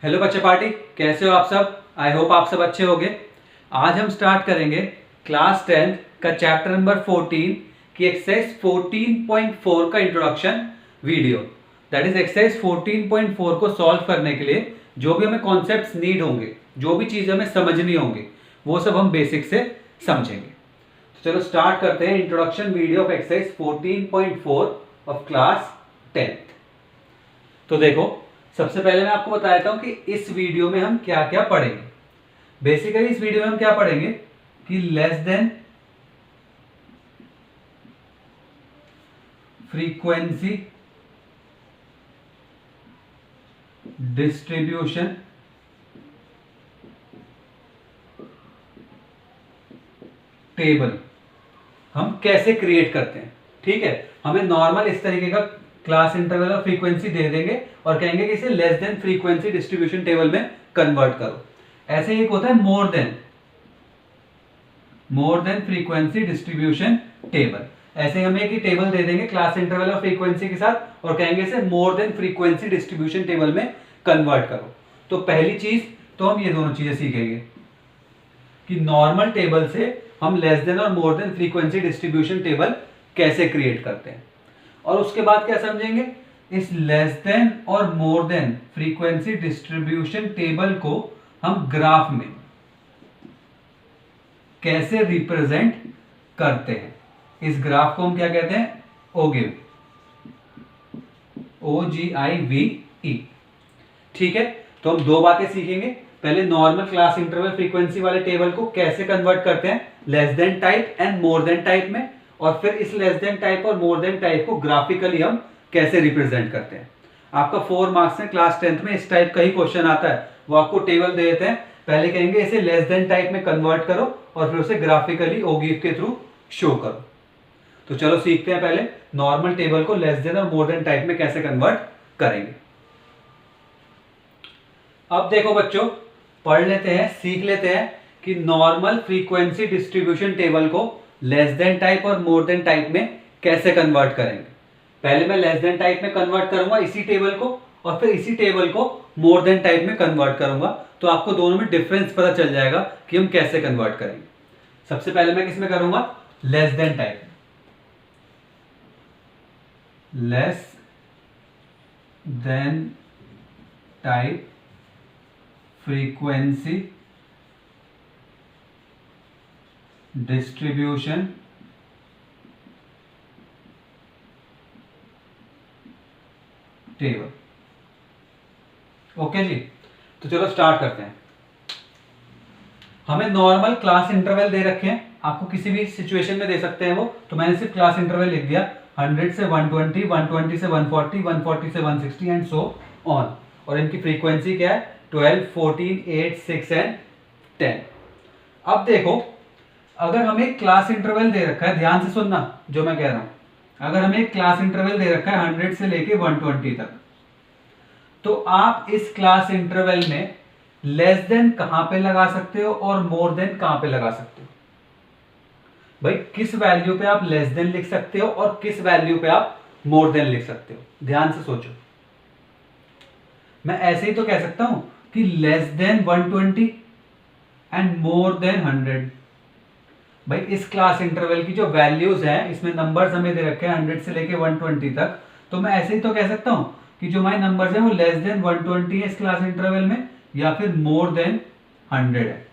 Hello बच्चे party, कैसे हो आप सब। आई होप आप सब अच्छे होंगे। आज हम स्टार्ट करेंगे क्लास 10 का चैप्टर नंबर 14 की एक्सरसाइज 14.4 का introduction video. That is exercise 14.4 को सॉल्व करने के लिए जो भी हमें कॉन्सेप्ट्स नीड होंगे, जो भी चीज़ हमें समझनी होंगी, वो सब हम बेसिक से समझेंगे। तो चलो स्टार्ट करते हैं introduction video of exercise 14.4 of class 10th। तो देखो, सबसे पहले मैं आपको बताता हूं कि इस वीडियो में हम क्या क्या पढ़ेंगे। बेसिकली इस वीडियो में हम क्या पढ़ेंगे कि less than frequency distribution table हम कैसे क्रिएट करते हैं। ठीक है, हमें नॉर्मल इस तरीके का क्लास इंटरवल और फ्रीक्वेंसी दे देंगे और कहेंगे कि इसे less than frequency distribution table में कन्वर्ट करो। ऐसे ही एक होता है more than frequency distribution table. ऐसे हम एक ही टेबल दे देंगे क्लास इंटरवल और फ्रीक्वेंसी के साथ और कहेंगे इसे more than frequency distribution table में कन्वर्ट करो। तो पहली चीज तो हम ये दोनों चीजें सीखेंगे कि नॉर्मल टेबल से हम लेस देन और more than frequency distribution table कैसे क्रिएट करते हैं। और उसके बाद क्या समझेंगे, इस लेस देन और more than frequency distribution table को हम ग्राफ में कैसे रिप्रेजेंट करते हैं। इस ग्राफ को हम क्या कहते हैं, ओगिव, OGIVE। ठीक है, तो हम दो बातें सीखेंगे। पहले नॉर्मल क्लास इंटरवल फ्रीक्वेंसी वाले टेबल को कैसे कन्वर्ट करते हैं less than type and more than type में, और फिर इस लेस देन टाइप और मोर देन टाइप को ग्राफिकली हम कैसे रिप्रेजेंट करते हैं। आपका 4 मार्क्स में क्लास 10th में इस टाइप का ही क्वेश्चन आता है। वो आपको टेबल दे देते हैं, पहले कहेंगे इसे लेस देन टाइप में कन्वर्ट करो और फिर उसे ग्राफिकली ओगिव के थ्रू शो करो। तो चलो सीखते हैं पहले नॉर्मल टेबल को लेस देन और मोर देन टाइप में कैसे कन्वर्ट करेंगे। अब देखो बच्चों, पढ़ लेते हैं, सीख लेते हैं कि नॉर्मल फ्रीक्वेंसी डिस्ट्रीब्यूशन टेबल को लेस देन टाइप और मोर देन टाइप में कैसे कन्वर्ट करेंगे। पहले मैं लेस देन टाइप में कन्वर्ट करूंगा इसी टेबल को, और फिर इसी टेबल को मोर देन टाइप में कन्वर्ट करूंगा। तो आपको दोनों में डिफरेंस पता चल जाएगा कि हम कैसे कन्वर्ट करेंगे। सबसे पहले मैं किस में करूंगा, less than type, less than type frequency distribution table. Okay जी, तो चलो स्टार्ट करते हैं। हमें नॉर्मल क्लास इंटरवल दे रखे हैं, आपको किसी भी सिचुएशन में दे सकते हैं वो, तो मैंने सिर्फ क्लास इंटरवल लिख दिया 100 से 120, 120 से 140, 140 से 160 एंड सो ऑन। और इनकी फ्रीक्वेंसी क्या है, 12, 14, 8, 6 एंड 10। अब देखो, अगर हमें क्लास इंटरवल दे रखा है, ध्यान से सुनना जो मैं कह रहा हूं, अगर हमें एक क्लास इंटरवल दे रखा है 100 से लेके 120 तक, तो आप इस क्लास इंटरवल में लेस देन कहां पे लगा सकते हो और मोर देन कहां पे लगा सकते हो। भाई किस वैल्यू पे आप लेस देन लिख सकते हो और किस वैल्यू पे आप मोर देन लिख सकते हो, ध्यान से सोचो। मैं ऐसे ही तो कह सकता हूं कि less than 120 and more than 100। भाई इस क्लास इंटरवल की जो वैल्यूज हैं, इसमें नंबर्स हमें दे रखे हैं 100 से लेके 120 तक, तो मैं ऐसे ही तो कह सकता हूं कि जो हमारे नंबर्स हैं वो लेस देन 120 है इस क्लास इंटरवल में, या फिर मोर देन 100 है।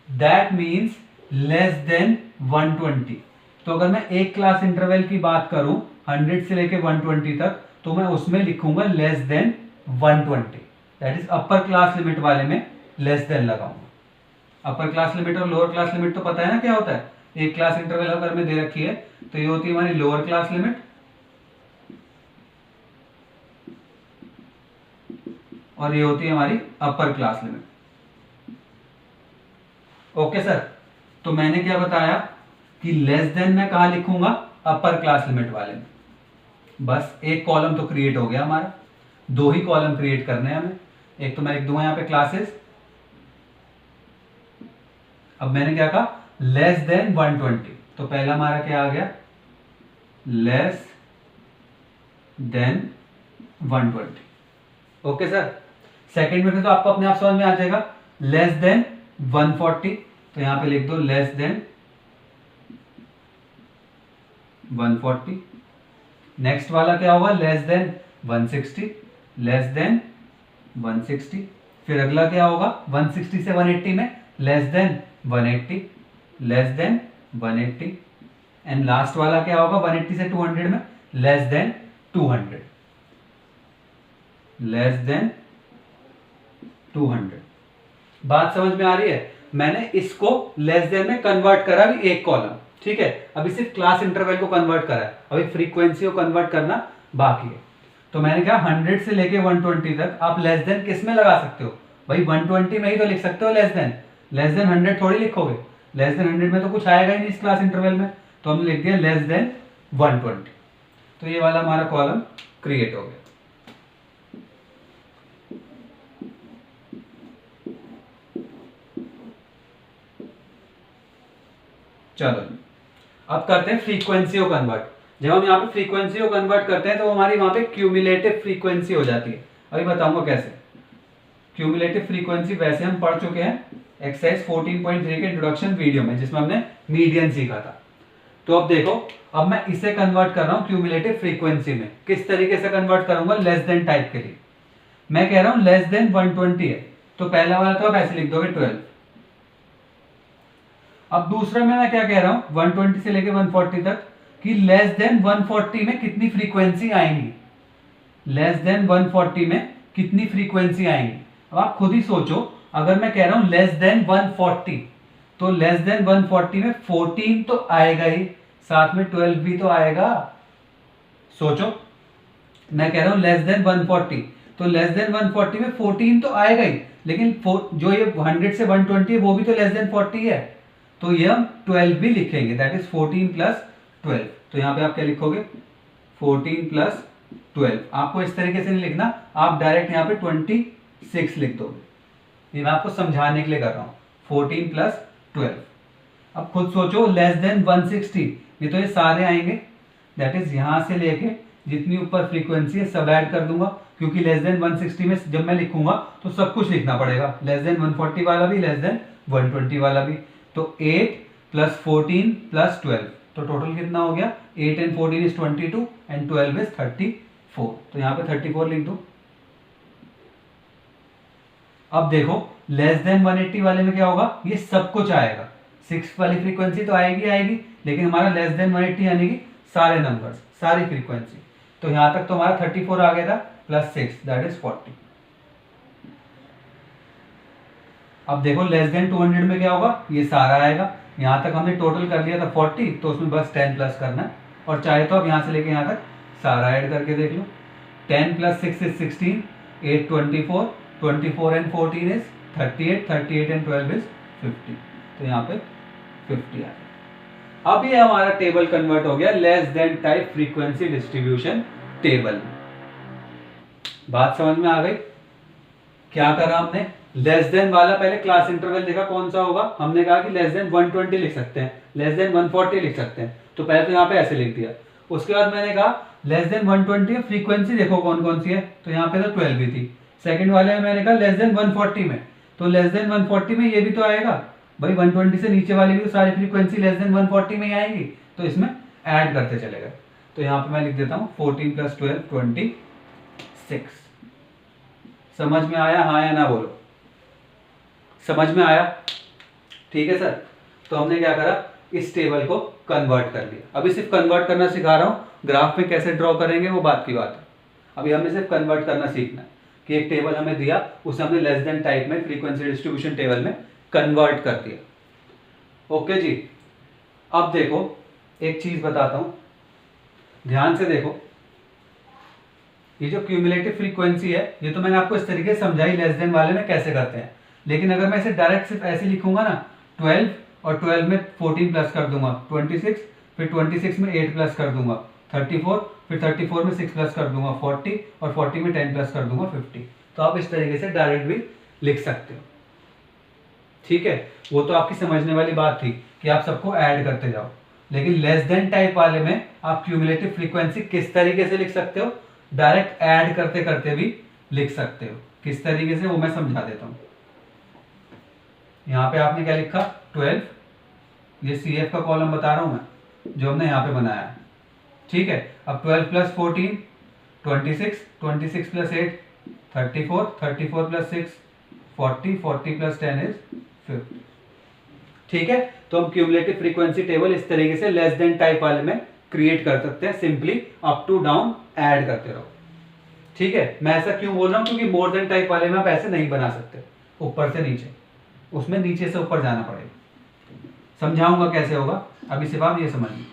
That means less than 120। तो अगर मैं एक क्लास इंटरवल की बात करूं 100 से लेके 120 तक, तो मैं उसमें लिखूंगा less than 120। That is upper class limit वाले में लेस देन लगाऊंगा। अपर क्लास लिमिट और लोअर क्लास लिमिट तो पता है ना क्या होता है। एक क्लास इंटरवल अगर हमें दे रखी है तो ये होती है हमारी लोअर क्लास लिमिट, और ये होती है हमारी upper class limit. Okay sir, तो मैंने क्या बताया कि लेस देन मैं कहां लिखूंगा, अपर क्लास लिमिट वाले में। बस एक कॉलम तो क्रिएट हो गया हमारा, दो ही कॉलम क्रिएट करने हैं हमें। एक तो मैं लिख दूंगा यहां पे क्लासेस। अब मैंने क्या कहा, लेस देन 120, तो पहला हमारा क्या आ गया, less than 120। Okay sir, second में फिर तो आपको अपने आप समझ में आ जाएगा, लेस देन 140, तो यहां पे लिख दो लेस देन 140। नेक्स्ट वाला क्या होगा, लेस देन 160, लेस देन 160। फिर अगला क्या होगा, 160 से 180 में less than 180, less than 180। And last वाला क्या होगा, 180 से 200 में लेस देन 200, लेस देन 200। बात समझ में आ रही है? मैंने इसको लेस देन में कन्वर्ट करा भी एक कॉलम, ठीक है। अभी सिर्फ क्लास इंटरवल को कन्वर्ट करा है, अभी फ्रीक्वेंसी को कन्वर्ट करना बाकी है। तो मैंने कहा 100 से लेके 120 तक आप लेस देन किस में लगा सकते हो भाई, 120 में ही तो लिख सकते हो लेस देन 100 थोड़ी लिखोगे, लेस देन 100 में तो कुछ आएगा ही नहीं इस क्लास इंटरवल में, तो हमने लिख दिया लेस देन 120। तो ये वाला हमारा कॉलम क्रिएट हो गया। चलो अब करते हैं फ्रीक्वेंसी को कन्वर्ट। जब हम यहाँ पे फ्रीक्वेंसी को कन्वर्ट करते हैं तो हमारी वहां पे क्यूमुलेटिव फ्रीक्वेंसी हो जाती है। अभी बताऊंगा कैसे। क्यूमुलेटिव फ्रीक्वेंसी वैसे हम पढ़ चुके हैं एक्सरसाइज 14.3 के इंट्रोडक्शन वीडियो में, जिसमें हमने मीडियन सीखा था। तो अब देखो, अब मैं इसे कन्वर्ट कर रहा हूं क्यूमुलेटिव फ्रीक्वेंसी में। किस तरीके से कन्वर्ट करूंगा, लेस देन टाइप के लिए मैं कह रहा हूं लेस देन 120 है, तो पहला वाला तो आप ऐसे लिख दोगे 12। अब दूसरा में मैं क्या कह रहा हूं 120 से लेके 140 तक कि लेस देन 140 में कितनी फ्रीक्वेंसी आएंगी, लेस देन 140 में कितनी फ्रीक्वेंसी आएंगी। अब आप खुद ही सोचो, अगर मैं कह रहा हूं लेस देन 140 तो लेस देन 140 में 14 तो आएगा ही, साथ में 12 भी तो आएगा। सोचो, मैं कह रहा हूं लेस देन 140 तो लेस देन 140 में 14 तो आएगा ही, लेकिन जो ये 100 से 120 है वो भी तो लेस देन 40 है, तो ये हम 12 भी लिखेंगे, दैट इज 14 प्लस 12। तो यहां पे आप क्या लिखोगे 14 प्लस 12। आपको इस तरीके से नहीं लिखना, आप डायरेक्ट यहां पे 26 लिख दोगे। ये मैं आपको समझाने के लिए कर रहा हूं, 14 प्लस 12। अब खुद सोचो लेस देन 160, ये तो ये सारे आएंगे, दैट इज यहां से लेके जितनी ऊपर फ्रीक्वेंसी है सब ऐड कर दूंगा, क्योंकि लेस देन 160 में जब मैं लिखूंगा तो सब कुछ लिखना पड़ेगा, लेस देन 140 वाला भी, लेस देन 120 वाला भी। तो 8 प्लस 14 प्लस 12, तो टोटल कितना हो गया, 8 एंड 14 इज 22 एंड 12 इज 34। तो यहां पे 34 लिख दो। अब देखो लेस देन 180 वाले में क्या होगा, ये सब कुछ आएगा, 6 वाली फ्रीक्वेंसी तो आएगी आएगी, लेकिन हमारा लेस देन 180 यानी कि सारे नंबर्स, सारी फ्रीक्वेंसी। तो यहां तक तो हमारा 34 आ गया था, प्लस 6 दैट इज 40। अब देखो लेस देन 200 में क्या होगा, ये सारा आएगा। यहां तक हमने टोटल कर लिया था 40, तो उसमें बस 10 प्लस करना है, और चाहे तो अब यहां से लेके यहां तक सारा ऐड करके देख लो। 10 plus 6 is 16, 8 24, 24 and 14 is 38, 38 and 12 is 50। तो यहाँ पे 50 आ गया। अब ये हमारा टेबल कन्वर्ट हो गया less than type frequency distribution table में। बात समझ में आ गई? क्या करा हमने, लेस देन वाला पहले क्लास इंटरवल देखा कौन सा होगा, हमने कहा कि लेस देन 120 लिख सकते हैं, लेस देन 140 लिख सकते हैं, तो पहले तो यहाँ पे ऐसे लिख दिया। उसके बाद मैंने कहा लेस देन 120 फ्रीक्वेंसी देखो कौन कौन सी है, तो यहाँ पे तो 12 भी थी। सेकंड वाले में मैंने कहा लेस देन 140 में, तो लेस देन 140 में ये भी तो आएगा भाई, 120 से नीचे वाली भी तो सारी फ्रीक्वेंसी लेस देन 140 में ही आएगी, तो इसमें ऐड करते चले गए। तो यहाँ पे मैं लिख देता हूँ 14 प्लस 12 26। समझ में आया, हाँ या ना बोलो? समझ में आया? ठीक है सर। तो हमने क्या करा, इस टेबल को कन्वर्ट कर लिया। अभी सिर्फ कन्वर्ट करना सिखा रहा हूँ, ग्राफ में कैसे ड्रॉ करेंगे वो बात की बात है। अभी हमें सिर्फ कन्वर्ट करना सीखना है कि एक टेबल हमें दिया, उसे हमने लेस देन टाइप में फ्रीक्वेंसी डिस्ट्रीब्यूशन टेबल में कन्वर्ट कर दिया। ओके जी। अब देखो एक चीज बताता हूं, ध्यान से देखो। ये जो क्यूमुलेटिव फ्रीक्वेंसी है, ये तो मैंने आपको इस तरीके से समझाई लेस देन वाले में कैसे करते हैं, लेकिन अगर मैं इसे डायरेक्ट सिर्फ ऐसे लिखूंगा ना, 12 और 12 में 14 प्लस कर दूंगा 26, फिर 26 में 8 प्लस कर दूंगा 34, फिर 34 में 6 प्लस कर दूंगा 40, और 40 में 10 प्लस कर दूंगा 50। तो आप इस तरीके से डायरेक्ट भी लिख सकते हो, ठीक है। वो तो आपकी समझने वाली बात थी कि आप सबको ऐड करते जाओ, लेकिन लेस देन टाइप वाले में आप क्यूमुलेटिव फ्रीक्वेंसी किस तरीके से लिख सकते हो, डायरेक्ट ऐड करते करते भी लिख सकते हो। किस तरीके से वो मैं समझा देता हूँ। यहाँ पे आपने क्या लिखा 12, ये CF का कॉलम बता रहा हूँ मैं जो हमने यहाँ पे बनाया है, ठीक है। अब 12 plus 14 26, 26 plus 8 34, 34 plus 6 40, 40 plus 10 is 50, ठीक है। तो हम क्यूमुलेटिव फ्रीक्वेंसी टेबल इस तरीके से लेस देन टाइप वाले में क्रिएट कर सकते हैं, simply up to down add करते रहो, ठीक है। मैं ऐसा क्यों बोल रहा हूँ, क्योंकि मोर देन टाइप वाले में आप ऐसे नहीं बना सकते ऊपर से नीचे, उसमें नीचे से ऊपर जाना पड़ेगा। समझाऊंगा कैसे होगा, अभी सिर्फ आप ये समझिए।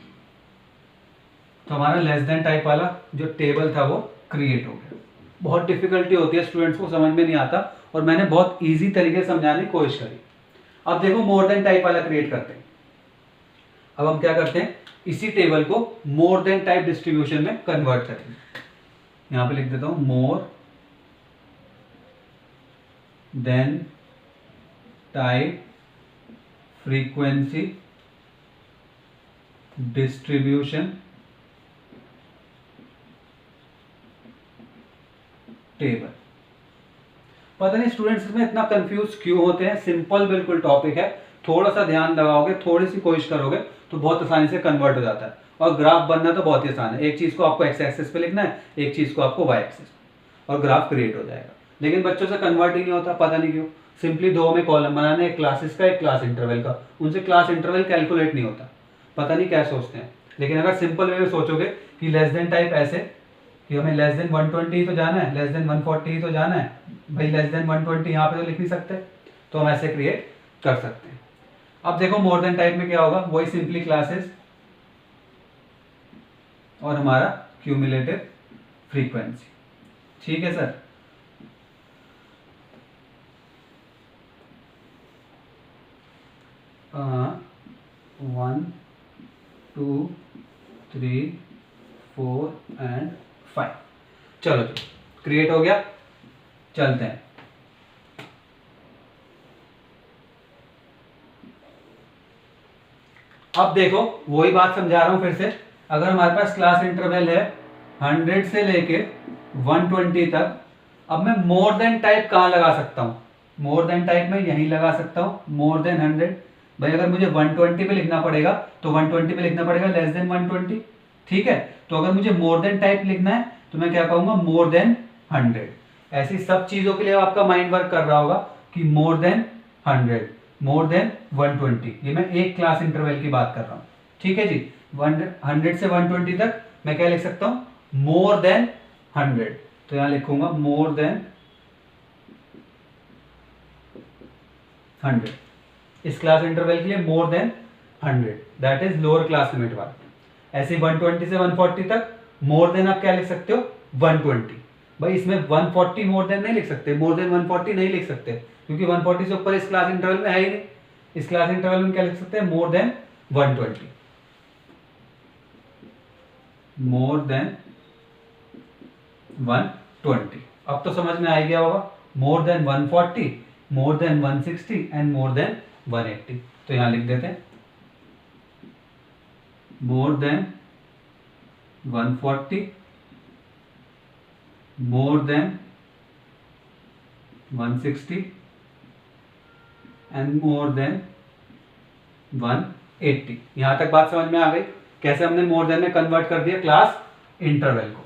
तो हमारा लेस देन टाइप वाला जो टेबल था वो क्रिएट हो गया। बहुत डिफिकल्टी होती है, स्टूडेंट्स को समझ में नहीं आता, और मैंने बहुत इजी तरीके से समझाने की कोशिश करी। अब देखो मोर देन टाइप वाला क्रिएट करते हैं। अब हम क्या करते हैं, इसी टेबल को मोर देन टाइप डिस्ट्रीब्यूशन में कन्वर्ट करेंगे। यहां पे लिख देता हूं more than type frequency distribution table. पता नहीं स्टूडेंट्स में इतना कंफ्यूज क्यों होते हैं, सिंपल बिल्कुल टॉपिक है, थोड़ा सा ध्यान लगाओगे, थोड़ी सी कोशिश करोगे तो बहुत आसानी से कन्वर्ट हो जाता है। और ग्राफ बनना तो बहुत ही आसान है, एक चीज को आपको एक्स एक्सिस पे लिखना है, एक चीज को आपको वाई एक्सिस पे, और ग्राफ क्रिएट हो जाएगा। लेकिन बच्चों से कन्वर्ट ही नहीं होता, पता नहीं क्यों। सिंपली दो में कॉलम बनाने, एक क्लासेस का एक क्लास इंटरवल का, उनसे क्लास इंटरवल कैलकुलेट नहीं होता, पता नहीं क्या सोचते हैं। लेकिन अगर सिंपल वे में सोचोगे कि लेस देन टाइप ऐसे कि हमें लेस देन 120 ही तो जाना है, लेस देन 140 ही तो जाना है भाई, लेस देन 120 यहाँ पे तो लिख नहीं सकते, तो हम ऐसे क्रिएट कर सकते हैं। अब देखो मोर देन टाइप में क्या होगा, वही सिंपली क्लासेस और हमारा क्यूमुलेटिव फ्रीक्वेंसी, ठीक है सर। वन 2 3 4 एंड 5, चलो क्रिएट हो गया, चलते हैं। अब देखो वही बात समझा रहा हूं फिर से। अगर हमारे पास क्लास इंटरवल है 100 से लेके 120 तक, अब मैं मोर देन टाइप कहां लगा सकता हूं, मोर देन टाइप में यहीं लगा सकता हूं, मोर देन 100। भाई अगर मुझे 120 पे लिखना पड़ेगा तो 120 पे लिखना पड़ेगा लेस देन 120, ठीक है। तो अगर मुझे मोर देन टाइप लिखना है तो मैं क्या कहूंगा, मोर देन 100। ऐसी सब चीजों के लिए आपका माइंड वर्क कर रहा होगा कि मोर देन 100, मोर देन 120, ये मैं एक क्लास इंटरवल की बात कर रहा हूं, ठीक है जी। 100 से 120 तक मैं क्या लिख सकता हूं, मोर देन 100, तो यहां लिखूंगा मोर देन 100। इस क्लास इंटरवल के लिए more than 100, that is lower class limit वाला। ऐसे 120 से 140 तक मोर देन आप क्या लिख सकते हो, 120। भाई इसमें 140 मोर देन नहीं लिख सकते, मोर देन 140 नहीं लिख सकते, क्योंकि 140 से ऊपर इस क्लास इंटरवल में है ही नहीं। इस क्लास इंटरवल में क्या लिख सकते हैं, मोर देन 120, मोर देन 120। अब तो समझ में आ गया होगा, more than 140, more than 160 and more than 180। तो यहां लिख देते हैं more than 140, more than 160 and more than 180। यहां तक बात समझ में आ गई, कैसे हमने मोर देन में कन्वर्ट कर दिया क्लास इंटरवल को।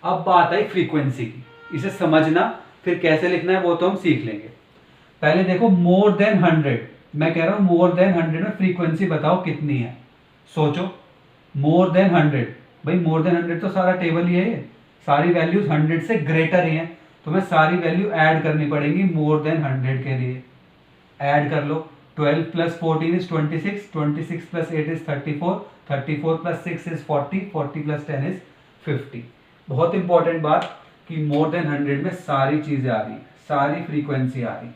अब बात आई फ्रीक्वेंसी की, इसे समझना फिर कैसे लिखना है वो तो हम सीख लेंगे। पहले देखो मोर देन 100, मैं कह रहा हूं मोर देन 100 में फ्रीक्वेंसी बताओ कितनी है। सोचो मोर देन 100, भाई मोर देन 100 तो सारा टेबल ही है, सारी वैल्यूज 100 से ग्रेटर ही हैं, तो मैं सारी वैल्यू ऐड करनी पड़ेगी मोर देन 100 के लिए। ऐड कर लो, 12 plus 14 is 26, 26 plus 8 is 34, 34 plus 6 is 40, 40 plus 10 is 50। बहुत इंपॉर्टेंट बात कि मोर देन 100 में सारी चीजें आ रही, सारी फ्रीक्वेंसी आ रही।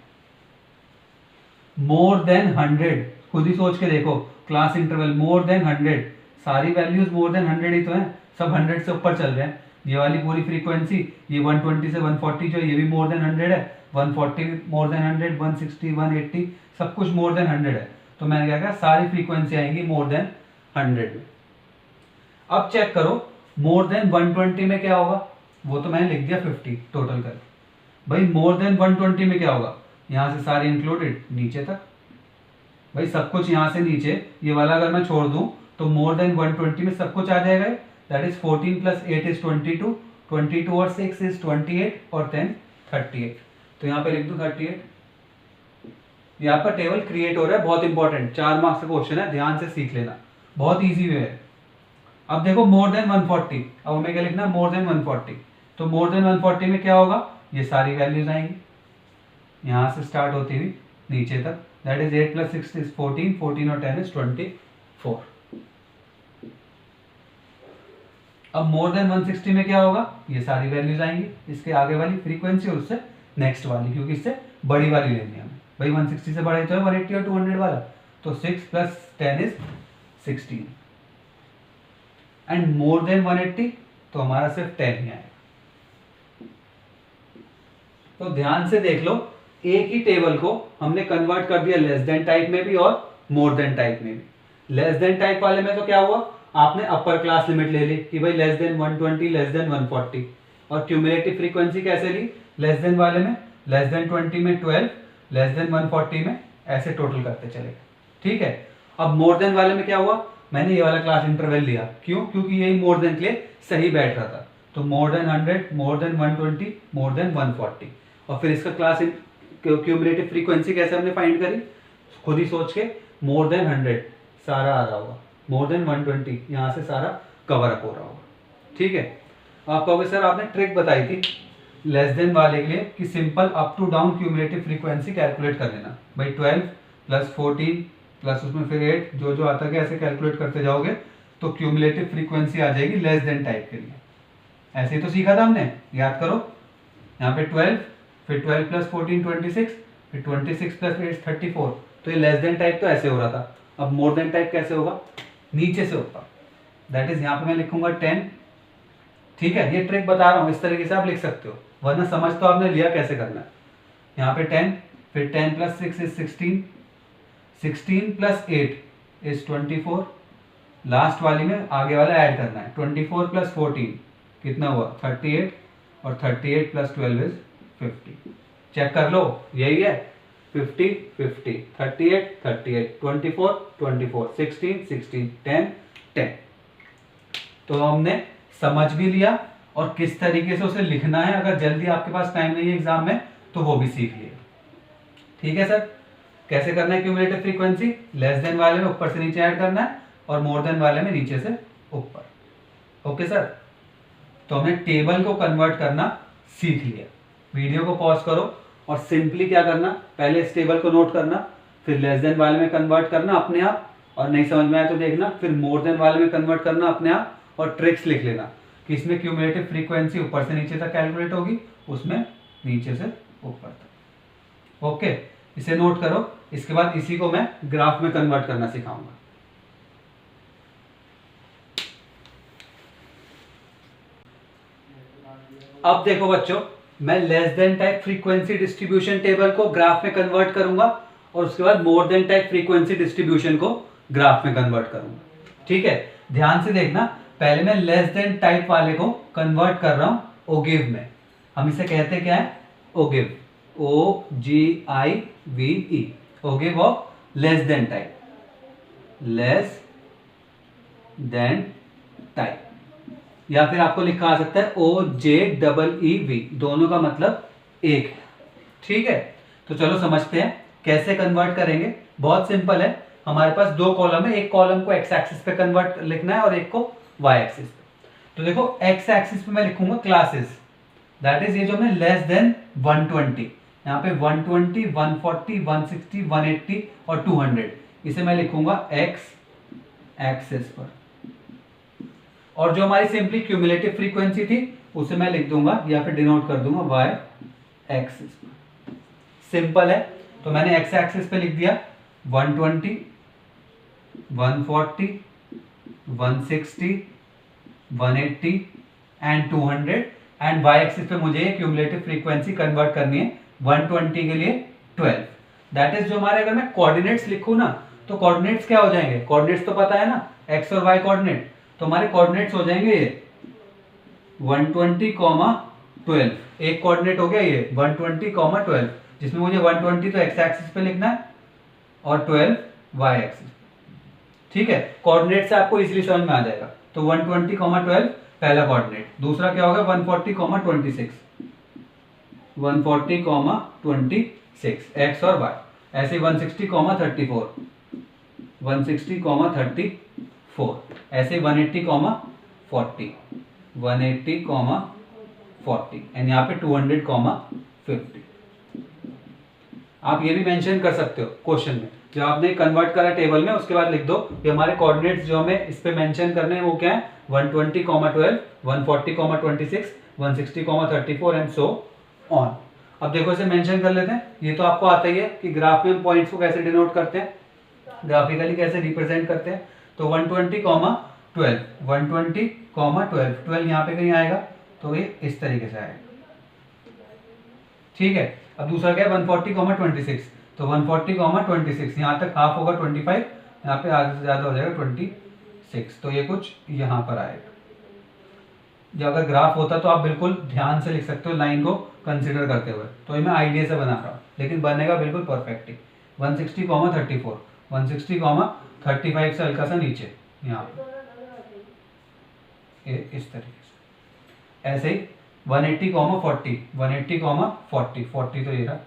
मोर देन 100 खुद ही सोच के देखो, क्लास इंटरवल मोर देन 100, सारी वैल्यूज मोर देन 100 ही तो हैं, सब 100 से ऊपर चल रहे हैं। ये वाली पूरी फ्रीक्वेंसी, ये 120 से 140 जो ये भी मोर देन 100 है, 140 मोर देन 100, 160, 180 सब कुछ मोर देन 100 है। तो मैंने क्या कहा, सारी फ्रीक्वेंसी आएंगी मोर देन 100 में। अब चेक करो मोर देन 120 में क्या होगा, वो तो मैंने लिख दिया 50 टोटल कर। भाई मोर देन 120 में क्या होगा, यहाँ से सारे इंक्लूडेड नीचे तक, भाई सब कुछ यहाँ से नीचे, ये वाला अगर मैं छोड़ दूं तो मोर देन 120 में सब कुछ आ जाएगा। दैट इज 14 प्लस 8 इज 22, 22 और 6 इज 28 और 10 38। तो यहाँ पे लिख दूं 38। यहाँ पर टेबल क्रिएट हो रहा है, बहुत इंपॉर्टेंट 4 मार्क्स का क्वेश्चन है, ध्यान से सीख लेना, बहुत ईजी वे है। अब देखो मोर देन 140, अब हमें क्या लिखना, मोर देन 140। तो मोर देन 140 में क्या होगा, ये सारी वैल्यूज आएंगी यहाँ से स्टार्ट होती हुई नीचे तक। दैट इज 8 प्लस 6 इज 14, 14 और 10 इज 24। अब मोर देन 160 में क्या होगा, ये सारी वैल्यूज आएंगी, इसके आगे वाली फ्रीक्वेंसी और उससे नेक्स्ट वाली, क्योंकि इससे बड़ी वाली लेनी है हमें। भाई 160 से बड़ा ही तो है 180 और 200 वाला, तो 6 plus 10 is 16। And more than 180 तो हमारा सिर्फ 10 ही आएगा। तो ध्यान से देख लो, एक ही टेबल को हमने कन्वर्ट कर दिया लेस देन टाइप में भी और मोर देन टाइप में भी। लेस देन टाइप वाले में तो क्या हुआ, आपने अपर क्लास लिमिट ले ली कि भाई लेस देन 120 लेस देन 140, और क्यूमुलेटिव फ्रीक्वेंसी कैसे ली, लेस देन वाले में लेस देन 20 में 12, लेस देन 140 में, ऐसे टोटल करते चले। ठीक है। अब मोर देन वाले में क्या हुआ, मैंने ये वाला क्लास इंटरवल लिया, क्यों, क्योंकि यही मोर देन के लिए सही बैठ रहा था। तो more than 100, more than 120, more than 140, और फिर इसका क्लास क्यूमुलेटिव फ्रीक्वेंसी कैसे हमने फाइंड करी, खुद ही सोच के, मोर देन 100 सारा आ रहा होगा, मोर देन 120 यहाँ से सारा कवर अप हो रहा होगा। ठीक है। आप कहोगे सर आपने ट्रिक बताई थी लेस देन वाले के लिए कि simple up to down cumulative frequency calculate कर लेना। भाई 12 प्लस 14 प्लस उसमें फिर 8, जो जो आता है ऐसे कैलकुलेट करते जाओगे तो क्यूमुलेटिव फ्रीक्वेंसी आ जाएगी लेस देन टाइप के लिए। ऐसे ही तो सीखा था हमने, याद करो। यहाँ पे 12, फिर 12 प्लस 14 26, फिर 26 प्लस 8 34। तो ये लेस देन टाइप तो ऐसे हो रहा था। अब मोर देन टाइप कैसे होगा, नीचे से ऊपर। दैट इज यहाँ पे मैं लिखूंगा 10। ठीक है, ये ट्रिक बता रहा हूँ, इस तरीके से आप लिख सकते हो, वरना समझ तो आपने लिया कैसे करना है। यहाँ पे 10, फिर 10 plus 6 is 16, 16 plus 8 is 24, last वाली में आगे वाला ऐड करना है। 24 प्लस 14 कितना हुआ 38, और 38 प्लस 12 इज 50। चेक कर लो, यही है 50 50, 38 38, 24 24, 16 16, 10 10। तो हमने समझ भी लिया और किस तरीके से उसे लिखना है, अगर जल्दी आपके पास टाइम नहीं है एग्जाम में तो वो भी सीख लिया। ठीक है सर, कैसे करना है क्यूमुलेटिव फ्रीक्वेंसी, लेस देन वाले में ऊपर से नीचे ऐड करना है और मोर देन वाले में नीचे से ऊपर। ओके सर, तो हमने टेबल को कन्वर्ट करना सीख लिया। वीडियो को पॉज करो और सिंपली क्या करना, पहले इस टेबल को नोट करना, फिर लेस देन वाले में कन्वर्ट करना अपने आप, और नहीं समझ में आया तो देखना, फिर मोर देन वाले में कन्वर्ट करना अपने आप, और ट्रिक्स लिख लेना कि इसमें क्यूमुलेटिव फ्रीक्वेंसी ऊपर से नीचे तक कैलकुलेट होगी, उसमें नीचे से ऊपर तक। ओके, इसे नोट करो। इसके बाद इसी को मैं ग्राफ में कन्वर्ट करना सिखाऊंगा। अब देखो बच्चों, मैं less than type frequency distribution table को ग्राफ में कन्वर्ट करूंगा, और उसके बाद more than type frequency distribution को ग्राफ में कन्वर्ट करूंगा। ठीक है, ध्यान से देखना, पहले मैं लेस देन टाइप वाले को कन्वर्ट कर रहा हूं ओगिव में। हम इसे कहते क्या है, ogive, OGIVE, ogive of less than type, less than type, या फिर आपको लिखा आ सकता है OJEEV, दोनों का मतलब एक है। ठीक है, तो चलो समझते हैं कैसे कन्वर्ट करेंगे। बहुत सिंपल है, हमारे पास दो कॉलम है, एक कॉलम को एक्स एक्सिस पे कन्वर्ट लिखना है और एक को वाई एक्सिस पे। तो देखो एक्स एक्सिस पे मैं लिखूंगा क्लासेस, दैट इज ये जो हमने लेस देन 120, यहाँ पे 120, 140, 160, 180 और 200, इसे मैं लिखूंगा एक्स एक्सिस पर। और जो हमारी सिंपली क्यूमुलेटिव फ्रीक्वेंसी थी उसे मैं लिख दूंगा या फिर डिनोट कर दूंगा वाई एक्सिस पर। सिंपल है, तो मैंने एक्स एक्सिस पे लिख दिया 120, 140, 160, 180 एंड 200, एंड वाई एक्सिस पे मुझे क्यूमुलेटिव फ्रीक्वेंसी कन्वर्ट करनी है 120 के लिए 12। दैट इज जो हमारे, अगर मैं कोऑर्डिनेट्स लिखूं ना तो कोऑर्डिनेट्स क्या हो जाएंगे, कोऑर्डिनेट्स तो पता है ना, एक्स और वाई कोऑर्डिनेट, तो हमारे कोऑर्डिनेट्स हो जाएंगे ये 120, 12। एक कोऑर्डिनेट हो गया ये 120, 12, जिसमें मुझे 120 तो एक्स एक्सिस पे लिखना है और 12 वाई एक्सिस। ठीक है, कोऑर्डिनेट से आपको इजीली समझ में आ जाएगा। तो 120, 12 पहला कोऑर्डिनेट। दूसरा क्या होगा 140, 26, 140, 26 एक्स और वाई। ऐसे 160, 34, 160, 34, ऐसे 180, 40, 180, 40 एंड यहाँ पे 200, 50। आप ये भी मेंशन कर सकते हो क्वेश्चन में, जो आपने कन्वर्ट करा टेबल में उसके बाद लिख दो कि हमारे कोऑर्डिनेट्स जो हमें इस पे मेंशन करने हैं वो क्या है 120, 12, 140, 26, 160, 34 एंड सो ऑन। अब देखो इसे मेंशन कर लेते हैं। ये तो आपको आता ही है कि ग्राफ में हम पॉइंट्स को कैसे डिनोट करते हैं, ग्राफिकली कैसे रिप्रेजेंट करते हैं। तो 120, 12, 120, 12, 12 यहाँ पे कहीं आएगा तो ये इस तरीके से आएगा। ठीक है, अब दूसरा क्या है 140, 26, तो 140, 26 यहाँ तक हाफ होगा 25, यहाँ पे आधे से ज्यादा हो जाएगा 26, तो ये कुछ यहाँ पर आएगा। जब अगर ग्राफ होता तो आप बिल्कुल ध्यान से लिख सकते हो लाइन को कंसिडर करते हुए, तो ये मैं आइडिया से बना रहा हूँ लेकिन बनेगा बिल्कुल परफेक्टली। 160, 34, 160, 35 से हल्का सा नीचे यहाँ पे इस तरीके से। ऐसे ही 180, 40, 180, 40, 40 तो ये रहा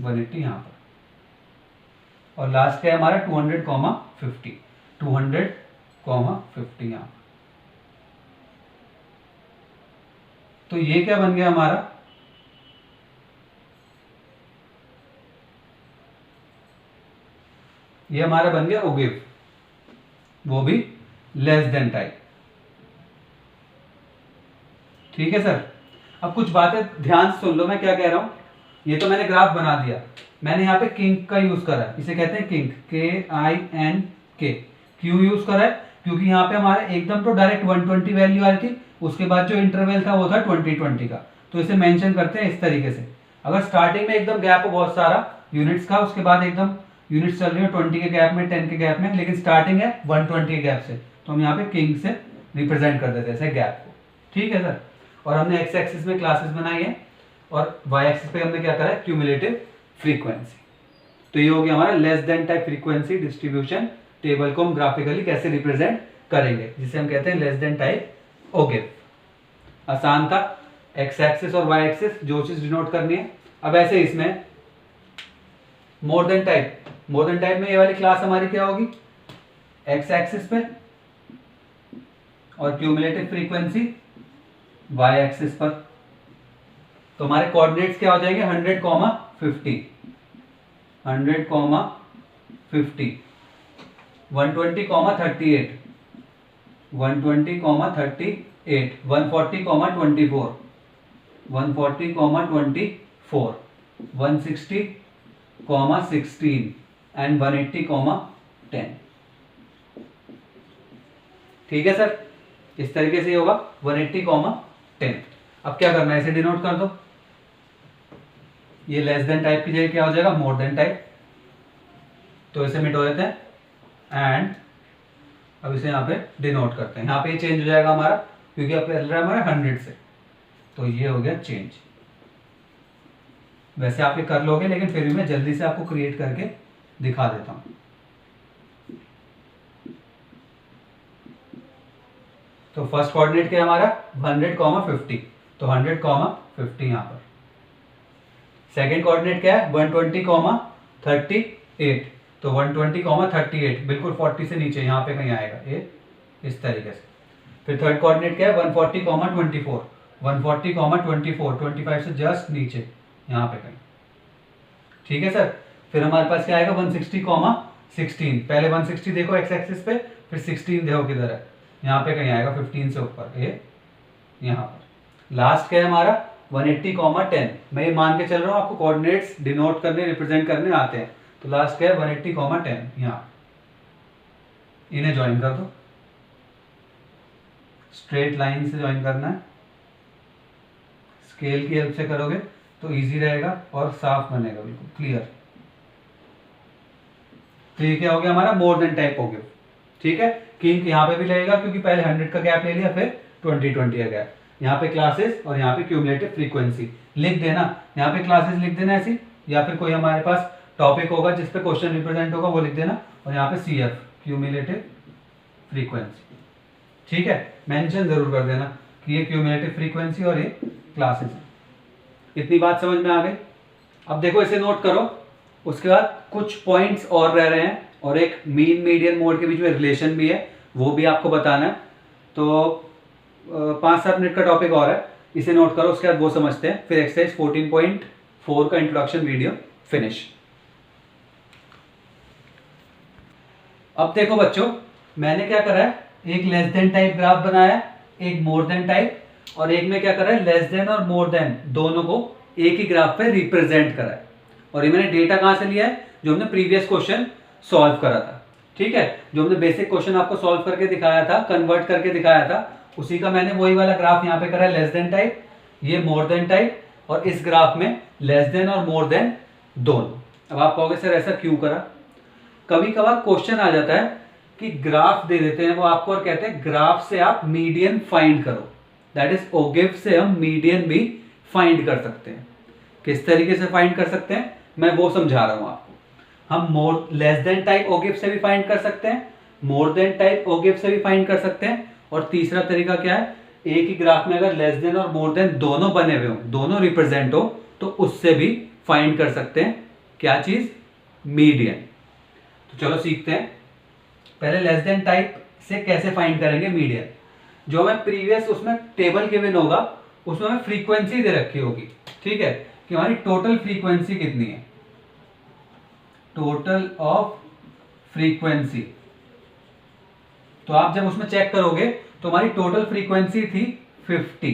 180 यहाँ पर। और लास्ट क्या है हमारा 200, 50, 200, 50 यहाँ पर। तो ये क्या बन गया हमारा, ये हमारा बन गया ओगिव, वो भी लेस देन टाइप। ठीक है सर। अब कुछ बातें ध्यान से सुन लो मैं क्या कह रहा हूं। ये तो मैंने ग्राफ बना दिया, मैंने यहाँ पे किंक का यूज करा है, इसे कहते हैं किंक, KINK। क्यों यूज करा है, क्योंकि यहाँ पे हमारा एकदम तो डायरेक्ट 120 वैल्यू आ रही थी, उसके बाद जो इंटरवल था वो था 20 का, तो इसे मेंशन करते हैं इस तरीके से। अगर स्टार्टिंग में एकदम गैप हो बहुत सारा यूनिट्स का, उसके बाद एकदम यूनिट्स चल रही है 20 के गैप में, 10 के गैप में, लेकिन स्टार्टिंग है 120 के गैप से, तो हम यहाँ पे किंग से रिप्रेजेंट कर देते हैं ऐसे गैप को। ठीक है सर। और हमने एक्स एक्सिस में क्लासेस बनाई है और वाई एक्सिस पे हमने क्या करा है क्यूमुलेटिव फ्रीक्वेंसी। तो ये हो गया हमारा less than type frequency distribution table को हम ग्राफिकली कैसे रिप्रेजेंट करेंगे, जिसे हम कहते हैं लेस देन टाइप ओगिव। आसान था, एक्स एक्सिस और वाई एक्सिस जो चीज डिनोट करनी है। अब ऐसे इसमें more than type, more than type में ये वाली क्लास हमारी क्या होगी एक्स एक्सिस पे और क्यूमुलेटिव फ्रीक्वेंसी वाई एक्सिस पर। तो हमारे कोऑर्डिनेट्स क्या हो जाएंगे 100, 50, 100, 50, 120, 38, 120, 38, 140, 24, 140, 24, 160, 16 एंड 180, 10। ठीक है सर, इस तरीके से ही होगा 180, 10। अब क्या करना है, इसे डिनोट कर दो। ये लेस देन टाइप की जगह क्या हो जाएगा मोर देन टाइप, तो इसे मिटो देते हैं एंड अब इसे यहाँ पे डिनोट करते हैं। यहाँ पे ये चेंज हो जाएगा हमारा, क्योंकि अब चल रहा है हमारा 100 से, तो ये हो गया चेंज। वैसे आप ये कर लोगे लेकिन फिर भी मैं जल्दी से आपको क्रिएट करके दिखा देता हूं। तो फर्स्ट कोऑर्डिनेट क्या है हमारा 100, 50, तो 100, 50 यहाँ पर। सेकेंड कोऑर्डिनेट क्या है 120, 38, तो 120, 38 बिल्कुल 40 से नीचे यहाँ पे कहीं आएगा ये इस तरीके से। फिर थर्ड कोऑर्डिनेट क्या है 140, 24, 140, 24, 25 से जस्ट नीचे यहाँ पे कहीं। ठीक है सर। फिर हमारे पास क्या आएगा 160, 16, पहले 160 देखो एक्स एक्सिस पे, फिर 16 देखो किधर है, यहाँ पे कहीं आएगा 15 से ऊपर ये यहाँ पर। लास्ट क्या है हमारा 180, 10। मैं ये मान के चल रहा हूँ आपको कोऑर्डिनेट्स डिनोट करने रिप्रेजेंट करने आते हैं। तो लास्ट क्या है 180, 10 यहाँ, इन्हें ज्वाइन कर दो, स्ट्रेट लाइन से ज्वाइन करना है। स्केल की हेल्प से करोगे तो इजी रहेगा और साफ बनेगा बिल्कुल क्लियर। तो ये क्या हो गया हमारा मोर देन टाइप हो गया। ठीक है, किंक यहाँ पे भी लगेगा क्योंकि पहले 100 का गैप ले लिया, फिर 20 का गैप। यहाँ पे क्लासेस और यहाँ पे क्यूमुलेटिव फ्रीक्वेंसी लिख देना। यहाँ पे क्लासेस लिख देना ऐसी, या फिर कोई हमारे पास टॉपिक होगा जिस पे क्वेश्चन रिप्रेजेंट होगा वो लिख देना, और यहाँ पे CF क्यूमुलेटिव फ्रीक्वेंसी। ठीक है, मेंशन जरूर कर देना कि ये क्यूमुलेटिव फ्रीक्वेंसी और ये क्लासेस है। इतनी बात समझ में आ गई। अब देखो इसे नोट करो। उसके बाद कुछ पॉइंट्स और रह रहे हैं, और एक मीन मीडियन मोड के बीच में रिलेशन भी है, वो भी आपको बताना है। तो 5-7 मिनट का टॉपिक और है, इसे नोट करो, उसके बाद वो समझते हैं। फिर एक्सरसाइज 14.4 का इंट्रोडक्शन वीडियो फिनिश। अब देखो बच्चों, मैंने क्या करा है, एक लेस देन टाइप ग्राफ बनाया है, एक मोर देन टाइप, और एक में क्या करा है, लेस देन और मोर देन दोनों को एक ही ग्राफ पे रिप्रेजेंट करा है। और ये मैंने डेटा कहां से लिया है, जो हमने प्रीवियस क्वेश्चन सॉल्व करा था। ठीक है, जो हमने बेसिक क्वेश्चन आपको सॉल्व करके दिखाया था, कन्वर्ट करके दिखाया था, उसी का मैंने वही वाला ग्राफ यहाँ पे करा है, लेस देन टाइप, ये मोर देन टाइप, और इस ग्राफ में लेस देन और मोर देन दोनों। अब आप कहोगे सर ऐसा क्यों करा? कभी कभार क्वेश्चन आ जाता है कि ग्राफ दे देते हैं वो आपको और कहते हैं ग्राफ से आप मीडियन फाइंड करो। दैट इज ओगिव से हम मीडियन भी फाइंड कर सकते हैं। किस तरीके से फाइंड कर सकते हैं मैं वो समझा रहा हूं आपको। हम मोर लेस देन टाइप ओगिव से भी फाइंड कर सकते हैं, मोर देन टाइप ओगिव से भी फाइंड कर सकते हैं, और तीसरा तरीका क्या है, एक ही ग्राफ में अगर लेस देन और मोर देन दोनों बने हुए हो, दोनों रिप्रेजेंट हो, तो उससे भी फाइंड कर सकते हैं। क्या चीज? मीडियन। तो चलो सीखते हैं। पहले लेस देन टाइप से कैसे फाइंड करेंगे मीडियन। जो हमें प्रीवियस उसमें टेबल गिवन होगा, उसमें हमें फ्रीक्वेंसी दे रखी होगी। ठीक है, कि हमारी टोटल फ्रीक्वेंसी कितनी है, टोटल ऑफ फ्रीक्वेंसी। तो आप जब उसमें चेक करोगे तो हमारी टोटल फ्रीक्वेंसी थी 50।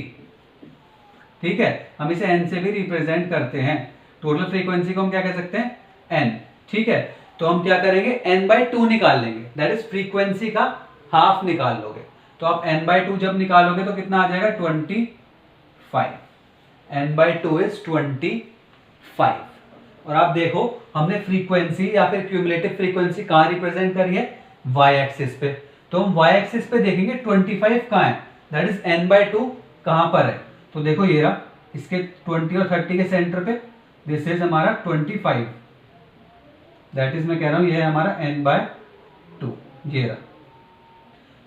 ठीक है, हम इसे n से भी रिप्रेजेंट करते हैं। टोटल फ्रीक्वेंसी को हम क्या कह सकते हैं, n। ठीक है, तो हम क्या करेंगे, n/2 निकाल लेंगे, दैट इज फ्रीक्वेंसी का हाफ निकाल लोगे। तो आप n/2 जब निकालोगे तो कितना आ जाएगा, 25। n/2 is 25। और आप देखो हमने फ्रीक्वेंसी या फिर क्यूमुलेटिव फ्रीक्वेंसी कहां रिप्रेजेंट करी है, y एक्सिस पे। तो हम y एक्सिस पे देखेंगे 25 कहां है, दैट इज n/2 कहां पर है। तो देखो ये रहा, इसके 20 और 30 के सेंटर पे, दिस इज हमारा 25, दैट इज मैं कह रहा हूं ये है हमारा n/2, ये रहा।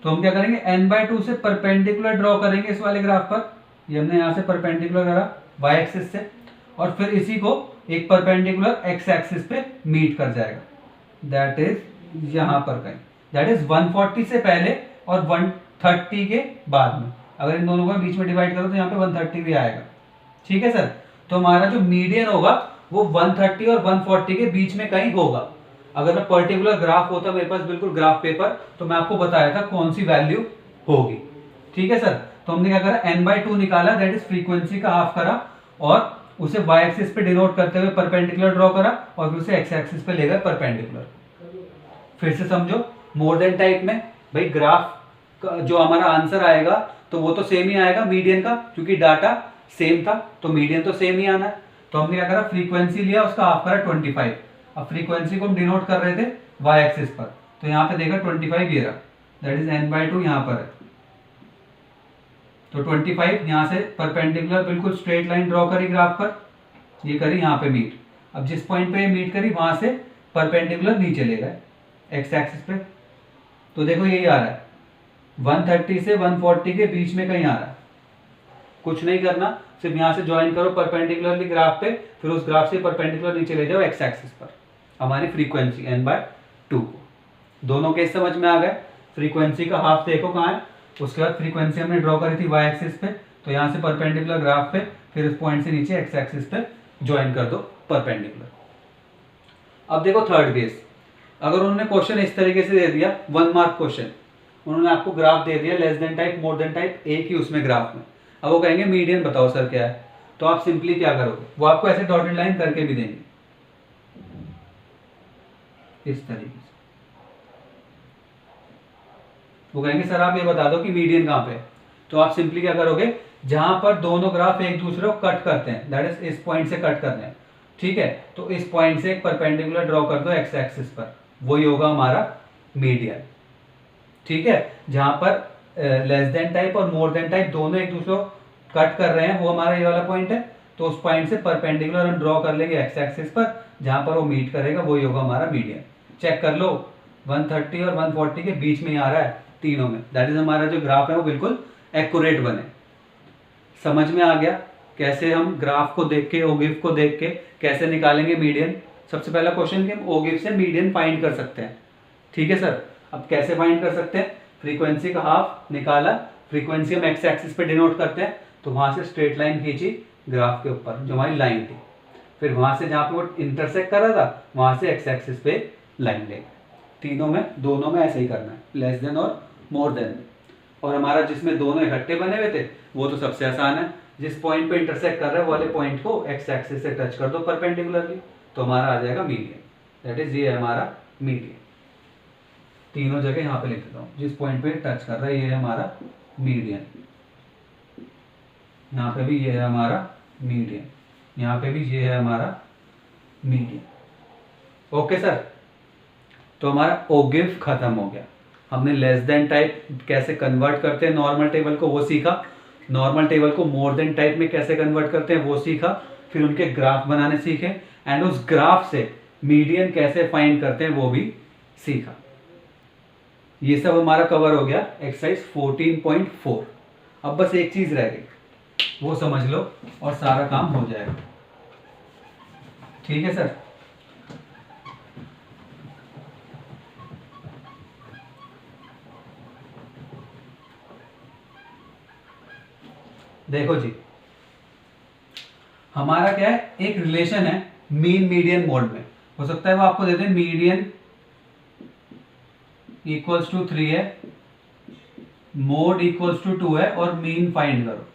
तो हम क्या करेंगे, n/2 से परपेंडिकुलर ड्रॉ करेंगे इस वाले ग्राफ पर। ये हमने यहां से परपेंडिकुलर करा y एक्सिस से, और फिर इसी को एक परपेंडिकुलर x एक्सिस पे मीट कर जाएगा, दैट इज यहां पर कहीं, दैट इज 140 से पहले और 130 के बाद में। अगर इन दोनों को बीच में डिवाइड करो तो यहाँ पे 130 भी आएगा। ठीक है सर, तो हमारा जो मीडियन होगा वो 130 और 140 के बीच में कहीं होगा। अगर मैं पर्टिकुलर ग्राफ होता मेरे पास, बिल्कुल ग्राफ पेपर, तो मैं आपको बताया था कौन सी वैल्यू होगी। ठीक है सर, तो हमने क्या करा, n/2 निकाला, दैट इज फ्रीक्वेंसी का हाफ करा, और उसे y एक्सिस पे डिनोट करते हुए परपेंडिकुलर ड्रॉ करा, और फिर उसे x एक्सिस पे ले गए परपेंडिकुलर। फिर से समझो, मोर देन टाइप में भाई ग्राफ का जो हमारा आंसर आएगा तो वो तो सेम ही आएगा मीडियन का, क्योंकि डाटा सेम था, तो मीडियन तो सेम ही आना है। तो हमने क्या करा, फ्रीक्वेंसी लिया, उसका हाफ करा 25। अब फ्रीक्वेंसी को हम डिनोट कर रहे थे y एक्सिस पर, तो यहाँ पे देखा 25 ये रहा, दैट इज n/2 यहाँ पर है। तो 25 यहाँ से परपेंडिकुलर बिल्कुल स्ट्रेट लाइन ड्रॉ करी ग्राफ पर, ये करी यहाँ पे मीट। अब जिस पॉइंट पे ये मीट करी वहां से परपेंडिकुलर नीचे ले गए x एक्सिस पे। तो देखो यही आ रहा है, 130 से 140 के बीच में कहीं आ रहा है। कुछ नहीं करना, सिर्फ यहाँ से ज्वाइन करो परपेंडिकुलरली ग्राफ पे, फिर उस ग्राफ से परपेंडिकुलर नीचे ले जाओ x एक्सिस पर हमारी फ्रीक्वेंसी n/2 को। दोनों केस समझ में आ गए। फ्रीक्वेंसी का हाफ देखो कहाँ है, उसके बाद फ्रीक्वेंसी हमने ड्रॉ करी थी y एक्सिस पे, तो यहाँ से परपेंडिकुलर ग्राफ पे, फिर उस पॉइंट से नीचे x एक्सिस पे ज्वाइन कर दो परपेंडिकुलर। अब देखो थर्ड केस, अगर उन्होंने क्वेश्चन इस तरीके से दे दिया, 1 मार्क क्वेश्चन, उन्होंने आपको ग्राफ दे दिया less than type, more than type, एक ही उसमें ग्राफ में। अब वो कहेंगे मीडियन बताओ सर क्या है, तो आप सिंपली क्या करोगे, वो आपको ऐसे डॉटेड लाइन करके भी देंगे इस तरीके से। वो कहेंगे सर आप ये बता दो कि मीडियन कहाँ पे है, तो आप सिंपली क्या करोगे, जहां पर दोनों ग्राफ एक दूसरे को कट करते हैं, दैट इज इस पॉइंट से कट करते हैं। ठीक है, तो इस पॉइंट से एक परपेंडिकुलर ड्रॉ कर दो x एक्सिस पर, वही होगा हमारा मीडियन। ठीक है, जहां पर लेस देन टाइप और मोर देन टाइप दोनों एक दूसरे को कट कर रहे हैं वो हमारा ये वाला पॉइंट है, तो उस पॉइंट से परपेंडिकुलर हम ड्रॉ कर लेंगे एक्स एक्सिस पर, जहां पर वो मीट करेगा वही होगा हमारा मीडियन। चेक कर लो 130 और 140 के बीच में ही आ रहा है तीनों में, दैट इज हमारा जो ग्राफ है वो बिल्कुल एक्यूरेट बने। समझ में आ गया कैसे हम ग्राफ को देख के, ओगिव को देख के कैसे निकालेंगे मीडियन। सबसे पहला क्वेश्चन कि हम ओगिव से मीडियन फाइंड कर सकते हैं। ठीक है सर, अब कैसे फाइंड कर सकते हैं? फ्रीक्वेंसी का हाफ निकाला, फ्रीक्वेंसी हम एक्स एक्सिस पे डिनोट करते हैं, तो वहां से स्ट्रेट लाइन खींची ग्राफ के ऊपर जो हमारी लाइन थी, फिर वहां से जहां पे वो इंटरसेक्ट कर रहा था वहां से एक्स एक्सिस पे लाइन ले। तीनों में, दोनों में ऐसे ही करना है, लेस देन और मोर देन। और हमारा जिसमें दोनों इकट्ठे बने हुए थे वो तो सबसे आसान है, जिस पॉइंट पे इंटरसेक्ट कर रहा है वो वाले पॉइंट को एक्स एक्सिस से टच कर दो परपेंडिकुलरली, तो हमारा आ जाएगा मीडियन। दैट इज ये है हमारा मीडियन। तीनों जगह यहाँ पे लिख देता हूँ, जिस पॉइंट पे टच कर रहा है ये है हमारा मीडियन, यहाँ पे भी ये है हमारा मीडियन, यहाँ पे भी ये है हमारा मीडियन। ओके सर, तो हमारा ओगिव खत्म हो गया। हमने लेस देन टाइप कैसे कन्वर्ट करते हैं नॉर्मल टेबल को वो सीखा, नॉर्मल टेबल को मोर देन टाइप में कैसे कन्वर्ट करते हैं वो सीखा, फिर उनके ग्राफ बनाने सीखे, एंड उस ग्राफ से मीडियन कैसे फाइंड करते हैं वो भी सीखा। ये सब हमारा कवर हो गया एक्सरसाइज 14.4। अब बस एक चीज रह गई, वो समझ लो और सारा काम हो जाएगा। ठीक है सर, देखो जी, हमारा क्या है, एक रिलेशन है मीन मीडियन मोड में, हो सकता है वो आपको दे दे मीडियन इक्वल्स टू 3 है, मोड इक्वल्स टू 2 है और मीन फाइंड करो।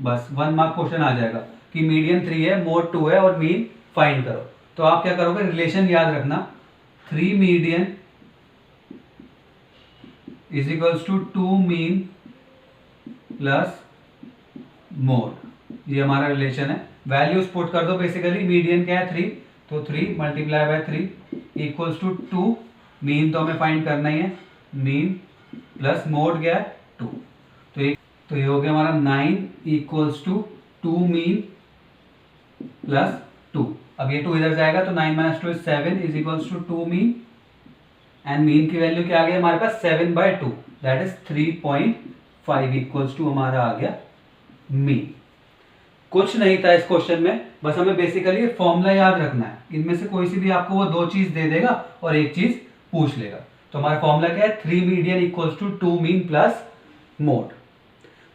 बस 1 मार्क क्वेश्चन आ जाएगा कि मीडियन 3 है, मोड 2 है और मीन फाइंड करो। तो आप क्या करोगे, रिलेशन याद रखना, 3 median is equals to 2 mean plus mode, ये हमारा रिलेशन है। वैल्यूज पुट कर दो, बेसिकली मीडियन क्या है 3, तो 3 multiply by 3 equals to 2, mean तो हमें फाइंड करना ही है, मीन प्लस मोड क्या है 2, तो ये हो गया हमारा 9 इक्वल्स टू 2 मीन प्लस 2। अब ये 2 इधर जाएगा तो 9 minus 2 is 7 is equals to 2 mean, and mean की वैल्यू क्या आ गई हमारे पास 7/2, दैट इज 3.5 इक्वल्स टू हमारा आ गया मीन। कुछ नहीं था इस क्वेश्चन में, बस हमें बेसिकली फॉर्मूला याद रखना है। इनमें से कोई सी भी आपको वो 2 चीज दे देगा और एक चीज पूछ लेगा। तो हमारा फॉर्मूला क्या है, 3 median equals to 2 mean plus mode.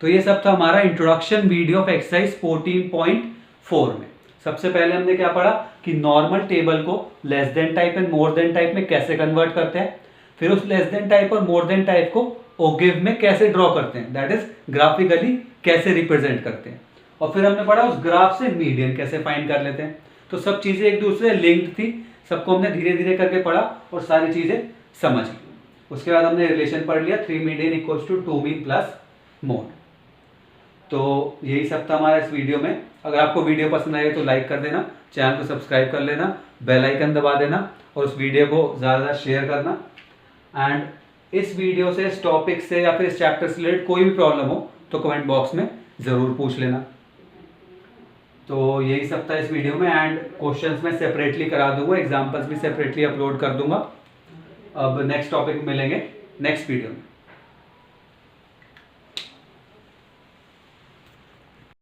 तो ये सब था हमारा इंट्रोडक्शन वीडियो ऑफ एक्सरसाइज 14.4 में। सबसे पहले हमने क्या पढ़ा कि नॉर्मल टेबल को less than type and more than type में कैसे कन्वर्ट करते हैं, फिर उस लेस देन टाइप और मोर देन टाइप को ओगिव में कैसे ड्रॉ करते हैं, दैट इज ग्राफिकली कैसे रिप्रेजेंट करते हैं, और फिर हमने पढ़ा उस ग्राफ से मीडियन कैसे फाइंड कर लेते हैं। तो सब चीजें एक दूसरे लिंक्ड थी, सबको हमने धीरे धीरे करके पढ़ा और सारी चीजें समझ ली। उसके बाद हमने रिलेशन पढ़ लिया 3 median equals to 2 mean plus mode. तो यही सब था हमारा इस वीडियो में। अगर आपको वीडियो पसंद आए तो लाइक कर देना, चैनल को सब्सक्राइब कर लेना, बेल आइकन दबा देना और उस वीडियो को ज़्यादा शेयर करना। एंड इस वीडियो से, इस टॉपिक से या फिर इस चैप्टर से रिलेटेड कोई भी प्रॉब्लम हो तो कमेंट बॉक्स में ज़रूर पूछ लेना। तो यही सब था इस वीडियो में, एंड क्वेश्चंस मैं सेपरेटली करा दूंगा, एग्जाम्पल्स भी सेपरेटली अपलोड कर दूंगा। अब नेक्स्ट टॉपिक मिलेंगे नेक्स्ट वीडियो में।